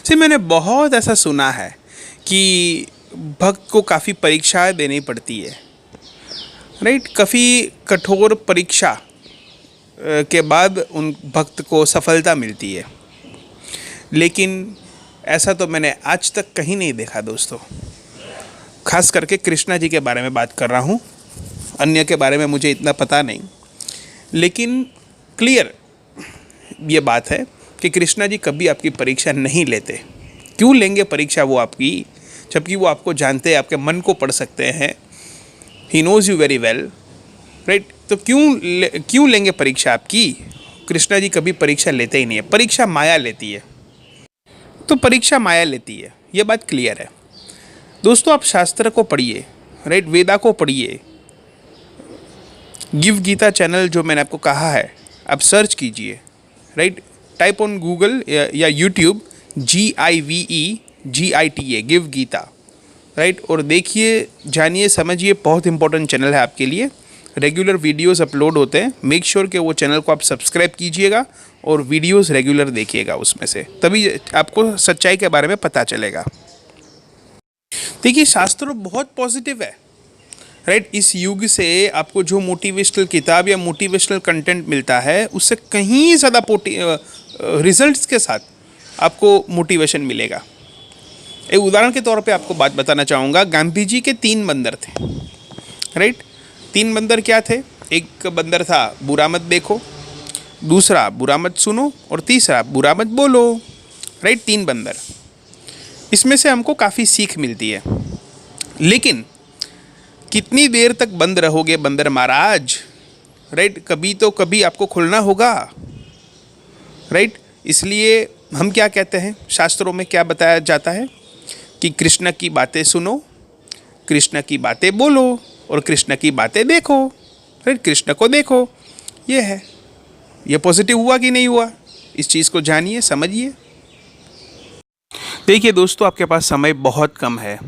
मैंने बहुत ऐसा सुना है कि भक्त को काफ़ी परीक्षाएं देनी पड़ती है, राइट। काफ़ी कठोर परीक्षा के बाद उन भक्त को सफलता मिलती है, लेकिन ऐसा तो मैंने आज तक कहीं नहीं देखा दोस्तों। खास करके कृष्णा जी के बारे में बात कर रहा हूँ, अन्य के बारे में मुझे इतना पता नहीं, लेकिन क्लियर ये बात है कि कृष्णा जी कभी आपकी परीक्षा नहीं लेते। क्यों लेंगे परीक्षा वो आपकी, जबकि वो आपको जानते हैं, आपके मन को पढ़ सकते हैं। He knows you very well, right. तो क्यों लेंगे परीक्षा आपकी? कृष्णा जी कभी परीक्षा लेते ही नहीं है। परीक्षा माया लेती है, तो परीक्षा माया लेती है, ये बात क्लियर है दोस्तों। आप शास्त्र को पढ़िए, राइट, वेदा को पढ़िए। गिव गीता चैनल जो मैंने आपको कहा है, आप सर्च कीजिए, राइट। टाइप ऑन गूगल या YouTube GIVEGITA, give Gita, right. और देखिए, जानिए, समझिए। बहुत इंपॉर्टेंट चैनल है आपके लिए। रेगुलर वीडियोस अपलोड होते हैं। मेक श्योर कि वो चैनल को आप सब्सक्राइब कीजिएगा और वीडियोस रेगुलर देखिएगा उसमें से, तभी आपको सच्चाई के बारे में पता चलेगा। देखिए, शास्त्र बहुत पॉजिटिव है, राइट। इस युग से आपको जो मोटिवेशनल किताब या मोटिवेशनल कंटेंट मिलता है, उससे कहीं ज़्यादा रिजल्ट्स के साथ आपको मोटिवेशन मिलेगा। एक उदाहरण के तौर पे आपको बात बताना चाहूँगा। गांधी जी के 3 बंदर थे, राइट। 3 बंदर क्या थे? एक बंदर था बुरा मत देखो, दूसरा बुरा मत सुनो, और तीसरा बुरा मत बोलो, राइट। 3 बंदर। इसमें से हमको काफ़ी सीख मिलती है, लेकिन कितनी देर तक बंद रहोगे बंदर महाराज, राइट। कभी तो कभी आपको खुलना होगा, राइट। इसलिए हम क्या कहते हैं, शास्त्रों में क्या बताया जाता है कि कृष्ण की बातें सुनो, कृष्ण की बातें बोलो और कृष्ण की बातें देखो, राइट। कृष्ण को देखो, ये है। ये पॉजिटिव हुआ कि नहीं हुआ? इस चीज़ को जानिए, समझिए। देखिए दोस्तों, आपके पास समय बहुत कम है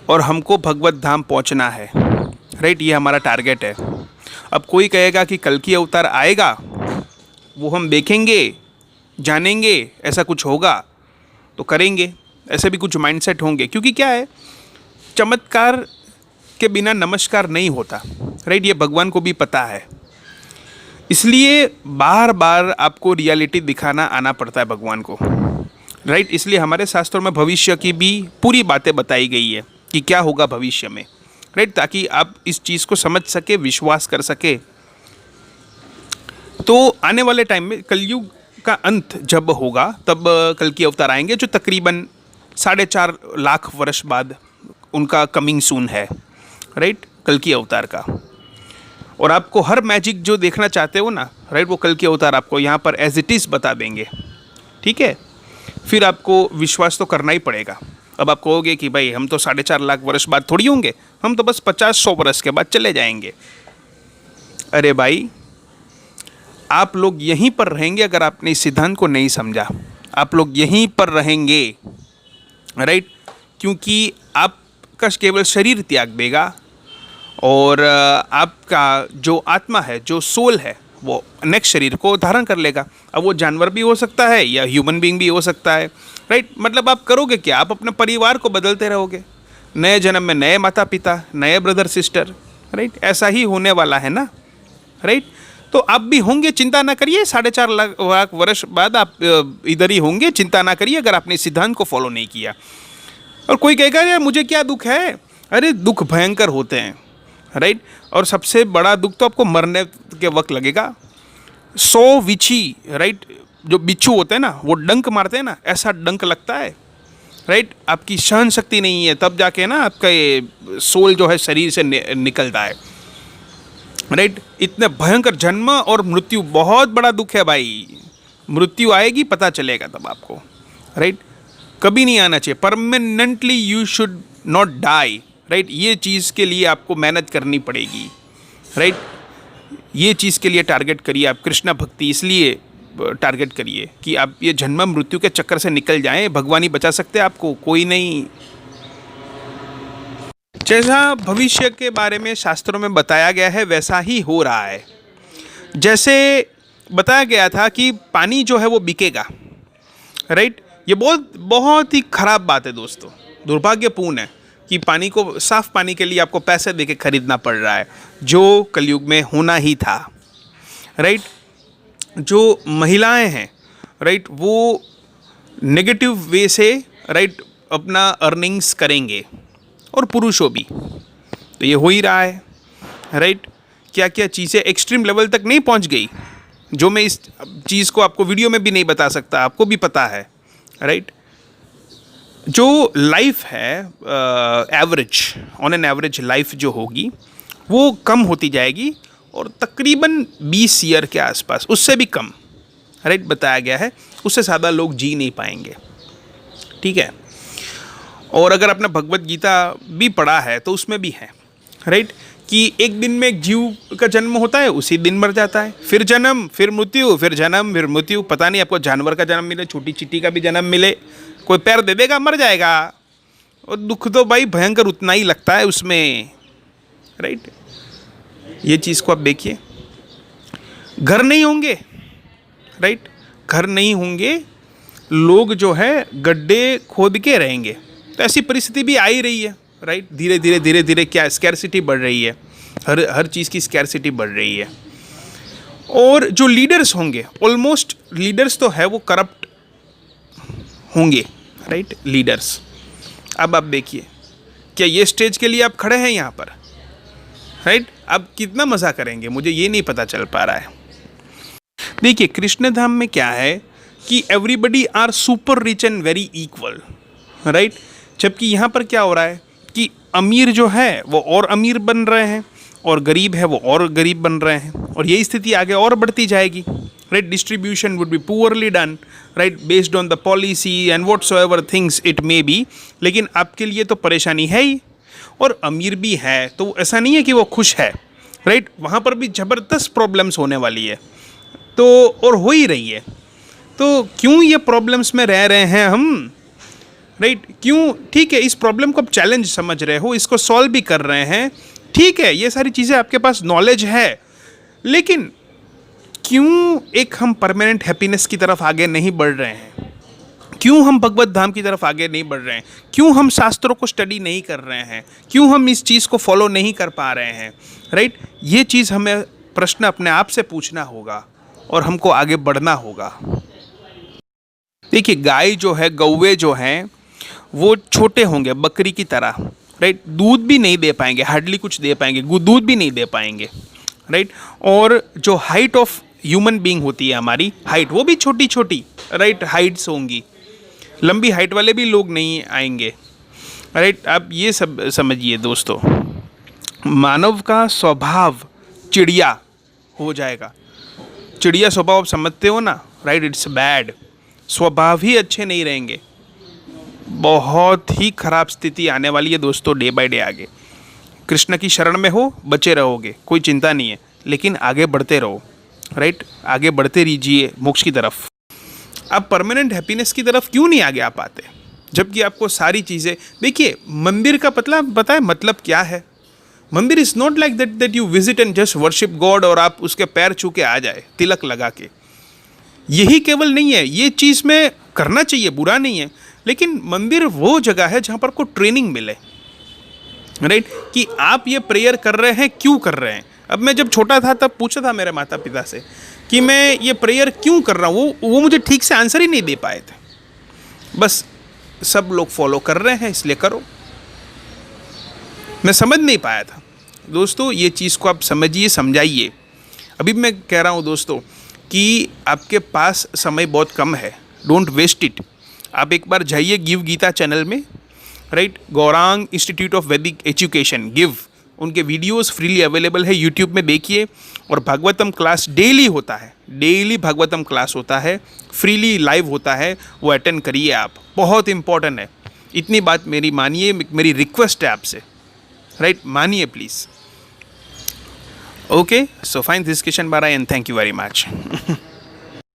और हमको भगवत धाम पहुंचना है, राइट। ये हमारा टारगेट है। अब कोई कहेगा कि कल की अवतार आएगा, वो हम देखेंगे, जानेंगे, ऐसा कुछ होगा तो करेंगे, ऐसे भी कुछ माइंडसेट होंगे। क्योंकि क्या है, चमत्कार के बिना नमस्कार नहीं होता, राइट। ये भगवान को भी पता है। इसलिए बार बार आपको रियलिटी दिखाना आना पड़ता है भगवान को, राइट। इसलिए हमारे शास्त्रों में भविष्य की भी पूरी बातें बताई गई है कि क्या होगा भविष्य में, राइट, ताकि आप इस चीज़ को समझ सके, विश्वास कर सके। तो आने वाले टाइम में कलयुग का अंत जब होगा, तब कल की अवतार आएंगे, जो तकरीबन 4.5 लाख वर्ष बाद उनका कमिंग सून है, राइट, कल की अवतार का। और आपको हर मैजिक जो देखना चाहते हो ना, राइट, वो कल की अवतार आपको यहाँ पर एज इट इज़ बता देंगे, ठीक है। फिर आपको विश्वास तो करना ही पड़ेगा। अब आप कहोगे कि भाई हम तो 4.5 लाख वर्ष बाद थोड़ी होंगे, हम तो बस 50-100 वर्ष के बाद चले जाएंगे। अरे भाई, आप लोग यहीं पर रहेंगे अगर आपने इस सिद्धांत को नहीं समझा। आप लोग यहीं पर रहेंगे, राइट, क्योंकि आपका केवल शरीर त्याग देगा और आपका जो आत्मा है, जो सोल है, वो नेक्स्ट शरीर को धारण कर लेगा। अब वो जानवर भी हो सकता है या ह्यूमन बीइंग भी हो सकता है, राइट। मतलब आप करोगे क्या? आप अपने परिवार को बदलते रहोगे। नए जन्म में नए माता पिता, नए ब्रदर सिस्टर, राइट। ऐसा ही होने वाला है ना, राइट। तो आप भी होंगे, चिंता ना करिए। 4.5 लाख वर्ष बाद आप इधर ही होंगे, चिंता ना करिए अगर आपने सिद्धांत को फॉलो नहीं किया। और कोई कहेगा यार मुझे क्या दुख है? अरे दुख भयंकर होते हैं, राइट। और सबसे बड़ा दुख तो आपको मरने के वक्त लगेगा। 100 विछी, राइट, जो बिच्छू होते हैं ना, वो डंक मारते हैं ना, ऐसा डंक लगता है, राइट। आपकी सहन शक्ति नहीं है, तब जाके ना आपका ये सोल जो है शरीर से निकलता है, राइट। इतने भयंकर जन्म और मृत्यु बहुत बड़ा दुख है भाई। मृत्यु आएगी, पता चलेगा तब आपको, राइट। कभी नहीं आना चाहिए। Permanently you should not die, right. ये चीज़ के लिए आपको मेहनत करनी पड़ेगी, राइट। ये चीज़ के लिए टारगेट करिए आप। कृष्णा भक्ति इसलिए टारगेट करिए कि आप ये जन्म मृत्यु के चक्कर से निकल जाएं। भगवान ही बचा सकते हैं आपको, कोई नहीं। जैसा भविष्य के बारे में शास्त्रों में बताया गया है, वैसा ही हो रहा है। जैसे बताया गया था कि पानी जो है वो बिकेगा, राइट। ये बहुत बहुत ही खराब बात है दोस्तों, दुर्भाग्यपूर्ण है कि पानी को, साफ पानी के लिए आपको पैसे देके खरीदना पड़ रहा है, जो कलयुग में होना ही था, राइट। जो महिलाएं हैं, राइट, वो नेगेटिव वे से, राइट, अपना अर्निंग्स करेंगे, और पुरुषों भी, तो ये हो ही रहा है, राइट। क्या क्या चीज़ें एक्सट्रीम लेवल तक नहीं पहुंच गई, जो मैं इस चीज़ को आपको वीडियो में भी नहीं बता सकता, आपको भी पता है, राइट। जो लाइफ है average, on an average life जो होगी वो कम होती जाएगी, और तकरीबन 20 ईयर के आसपास, उससे भी कम, राइट, बताया गया है, उससे ज़्यादा लोग जी नहीं पाएंगे, ठीक है। और अगर आपने भगवत गीता भी पढ़ा है तो उसमें भी है, राइट, कि एक दिन में एक जीव का जन्म होता है, उसी दिन मर जाता है, फिर जन्म, फिर मृत्यु, फिर जन्म, फिर मृत्यु। पता नहीं आपको जानवर का जन्म मिले, छोटी चींटी का भी जन्म मिले, कोई पैर दे देगा, मर जाएगा, और दुख तो भाई भयंकर उतना ही लगता है उसमें, राइट। ये चीज़ को आप देखिए, घर नहीं होंगे, राइट, घर नहीं होंगे, लोग जो है गड्ढे खोद के रहेंगे, तो ऐसी परिस्थिति भी आ ही रही है, राइट। धीरे धीरे धीरे धीरे क्या स्कैरसिटी बढ़ रही है, हर चीज़ की स्कैरसिटी बढ़ रही है। और जो लीडर्स होंगे, ऑलमोस्ट लीडर्स तो है वो करप्ट होंगे, राइट, लीडर्स। अब आप देखिए, क्या ये स्टेज के लिए आप खड़े हैं यहाँ पर, राइट। अब कितना मज़ा करेंगे, मुझे ये नहीं पता चल पा रहा है। देखिए, कृष्ण धाम में क्या है कि everybody are super rich and very equal, right. जबकि यहाँ पर क्या हो रहा है कि अमीर जो है वो और अमीर बन रहे हैं, और गरीब है वो और गरीब बन रहे हैं, और यही स्थिति आगे और बढ़ती जाएगी, right. Distribution would be poorly done, right, based on the policy and whatsoever things it may be. लेकिन आपके लिए तो परेशानी है ही, और अमीर भी है, तो ऐसा नहीं है कि वो खुश है, राइट। वहाँ पर भी ज़बरदस्त प्रॉब्लम्स होने वाली है, तो और हो ही रही है। तो क्यों ये प्रॉब्लम्स में रह रहे हैं हम, राइट, क्यों? ठीक है, इस प्रॉब्लम को आप चैलेंज समझ रहे हो, इसको सॉल्व भी कर रहे हैं, ठीक है, ये सारी चीज़ें आपके पास नॉलेज है, लेकिन क्यों एक हम परमानेंट हैप्पीनेस की तरफ आगे नहीं बढ़ रहे हैं? क्यों हम भगवत धाम की तरफ आगे नहीं बढ़ रहे हैं? क्यों हम शास्त्रों को स्टडी नहीं कर रहे हैं? क्यों हम इस चीज़ को फॉलो नहीं कर पा रहे हैं, राइट? ये चीज़ हमें प्रश्न अपने आप से पूछना होगा, और हमको आगे बढ़ना होगा। देखिए, गाय जो है, गौवे जो हैं, वो छोटे होंगे बकरी की तरह, राइट। दूध भी नहीं दे पाएंगे, हार्डली कुछ दे पाएंगे, दूध भी नहीं दे पाएंगे, राइट। और जो हाइट ऑफ ह्यूमन बीइंग होती है, हमारी हाइट, वो भी छोटी छोटी, राइट, हाइट्स होंगी, लंबी हाइट वाले भी लोग नहीं आएंगे, राइट। आप ये सब समझिए दोस्तों, मानव का स्वभाव चिड़िया हो जाएगा। चिड़िया स्वभाव आप समझते हो ना, राइट, इट्स बैड। स्वभाव ही अच्छे नहीं रहेंगे, बहुत ही खराब स्थिति आने वाली है दोस्तों, डे बाय डे आगे। कृष्ण की शरण में हो, बचे रहोगे, कोई चिंता नहीं है, लेकिन आगे बढ़ते रहो, राइट, आगे बढ़ते रहिए मोक्ष की तरफ। आप परमानेंट हैप्पीनेस की तरफ क्यों नहीं आगे आ पाते, जबकि आपको सारी चीज़ें, देखिए, मंदिर का पता है मतलब क्या है? मंदिर is not like that you visit and just worship God और आप उसके पैर छू के आ जाए तिलक लगा के। यही केवल नहीं है, ये चीज़ में करना चाहिए, बुरा नहीं है, लेकिन मंदिर वो जगह है जहाँ पर को ट्रेनिंग मिले, राइट, कि आप ये प्रेयर कर रहे हैं, क्यों कर रहे हैं। अब मैं जब छोटा था तब पूछा था मेरे माता पिता से कि मैं ये प्रेयर क्यों कर रहा हूँ, वो मुझे ठीक से आंसर ही नहीं दे पाए थे। बस सब लोग फॉलो कर रहे हैं इसलिए करो, मैं समझ नहीं पाया था। दोस्तों, ये चीज़ को आप समझिए, समझाइए। अभी मैं कह रहा हूँ दोस्तों कि आपके पास समय बहुत कम है, डोंट वेस्ट इट। आप एक बार जाइए गिव गीता चैनल में, राइट, गौरांग इंस्टीट्यूट ऑफ वैदिक एजुकेशन, गिव, उनके वीडियोस फ्रीली अवेलेबल है, यूट्यूब में देखिए। और भागवतम क्लास डेली होता है, डेली भागवतम क्लास होता है, फ्रीली लाइव होता है, वो अटेंड करिए आप, बहुत इंपॉर्टेंट है। इतनी बात मेरी मानिए, मेरी रिक्वेस्ट है आपसे, राइट, मानिए please. Okay, so find this Kishan Barai and thank you very much.